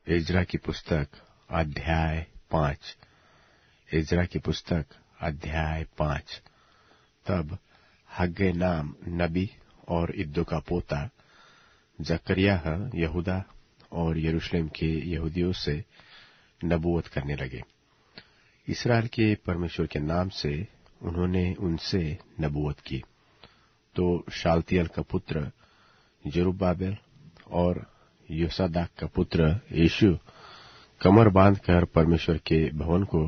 इज़रा की पुस्तक अध्याय 5। इज़रा की पुस्तक अध्याय 5। तब हग्गै नाम नबी और इद्दो का पोता जकरियाह यहूदा और यरूशलेम के यहूदियों से नबूवत करने लगे। इस्राएल के परमेश्वर के नाम से उन्होंने उनसे नबूवत की। तो शालतियल का पुत्र जरुब्बाबेल और योसादाक का पुत्र यीशु कमर बांधकर परमेश्वर के भवन को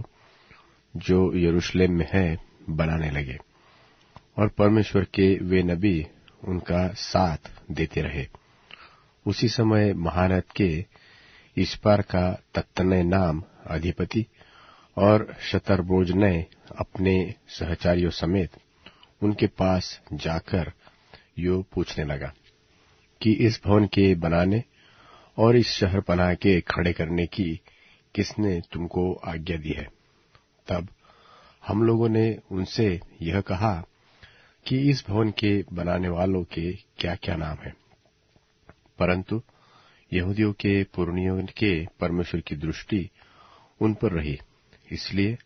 जो यरूशलेम में है बनाने लगे, और परमेश्वर के वे नबी उनका साथ देते रहे। उसी समय महानद के इस्पार का तत्तनै नाम अधिपति और शतरबोजनै अपने सहचारियों समेत उनके पास जाकर यो पूछने लगा कि इस भवन के बनाने और इस शहर पनाह के खड़े करने की किसने तुमको आज्ञा दी है। तब हम लोगों ने उनसे यह कहा कि इस भवन के बनाने वालों के क्या क्या नाम है। परंतु यहूदियों के पुरनियों के परमेश्वर की दृष्टि उन पर रही, इसलिए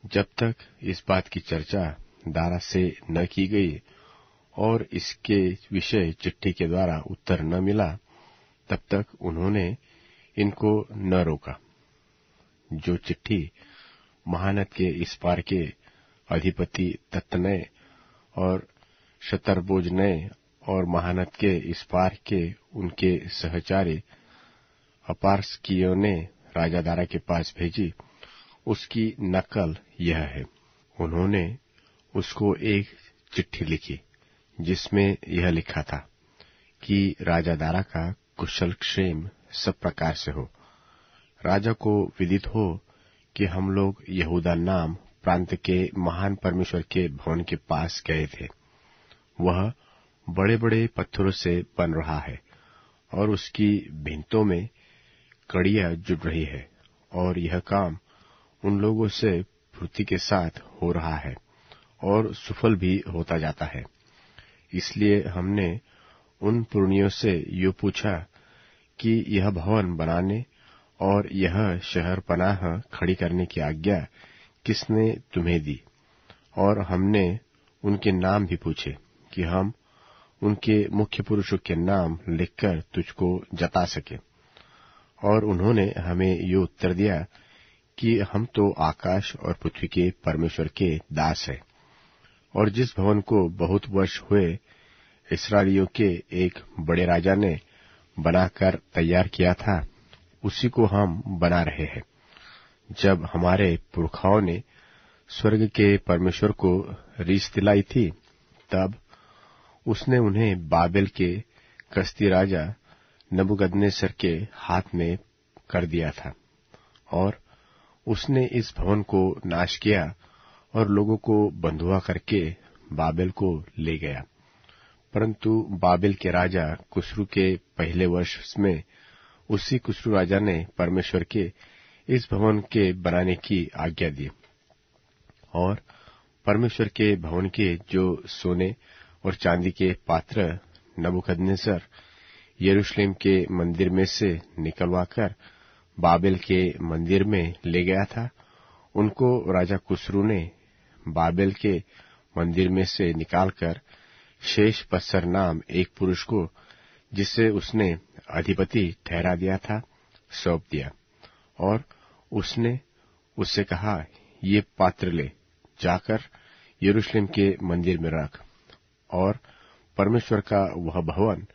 जब तक इस बात की चर्चा दारा से न की गई और इसके विषय चिट्ठी के द्वारा उत्तर न मिला, तब तक उन्होंने इनको न रोका। जो चिट्ठी महानद के इस पार के अधिपति तत्तनै और शतरबोजनै और महानद के इस पार के उनके सहचारी अपारसकियों ने राजा दारा के पास भेजी, उसकी नकल यह है। उन्होंने उसको एक चिट्ठी लिखी जिसमें यह लिखा था कि राजा दारा का कुशल क्षेम सब प्रकार से हो। राजा को विदित हो कि हम लोग यहूदा नाम प्रांत के महान परमेश्वर के भवन के पास गए थे। वह बड़े बड़े पत्थरों से बन रहा है और उसकी भिंतों में कड़ियां जुड़ रही है, और यह काम उन लोगों से फुर्ती के साथ हो रहा है और सफल भी होता जाता है। इसलिए हमने उन पुरनियों से यो पूछा कि यह भवन बनाने और यह शहर पनाह खड़ी करने की आज्ञा किसने तुम्हें दी। और हमने उनके नाम भी पूछे कि हम उनके मुख्य पुरुषों के नाम लिखकर तुझको जता सके। और उन्होंने हमें ये उत्तर दिया कि हम तो आकाश और पृथ्वी के परमेश्वर के दास हैं, और जिस भवन को बहुत वर्ष हुए इस्राएलियों के एक बड़े राजा ने बनाकर तैयार किया था, उसी को हम बना रहे हैं। जब हमारे पुरखाओं ने स्वर्ग के परमेश्वर को रीस दिलाई थी, तब उसने उन्हें बाबेल के कसदी राजा नबूकदनेस्सर के हाथ में कर दिया था, और उसने इस भवन को नाश किया और लोगों को बंधुआ करके बाबेल को ले गया। परंतु बाबेल के राजा कुस्रू के पहले वर्ष में उसी कुस्रू राजा ने परमेश्वर के इस भवन के बनाने की आज्ञा दी, और परमेश्वर के भवन के जो सोने और चांदी के पात्र नबूकदनेस्सर यरूशलेम के मंदिर में से निकलवाकर बाबेल के मंदिर में ले गया था, उनको राजा कुस्रू ने बाबेल के मंदिर में से निकालकर शेष पस्सर नाम एक पुरुष को, जिसे उसने अधिपति ठहरा दिया था, सौंप दिया। और उसने उससे कहा, ये पात्र ले जाकर यरूशलेम के मंदिर में रख, और परमेश्वर का वह भवन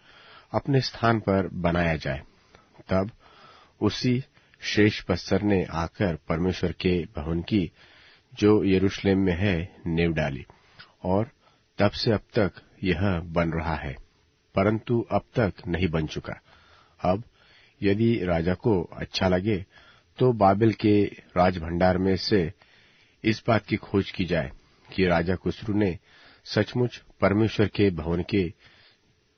अपने स्थान पर बनाया जाए। तब उसी शेष पस्सर ने आकर परमेश्वर के भवन की जो यरूशलेम में है नींव डाली, और तब से अब तक यह बन रहा है, परंतु अब तक नहीं बन चुका। अब यदि राजा को अच्छा लगे तो बाबेल के राजभंडार में से इस बात की खोज की जाए कि राजा कुस्रू ने सचमुच परमेश्वर के भवन के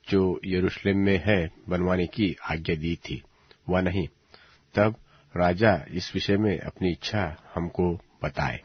जो यरूशलेम में है बनवाने की आज्ञा दी थी व नहीं। तब राजा इस विषय में अपनी इच्छा हमको बताए।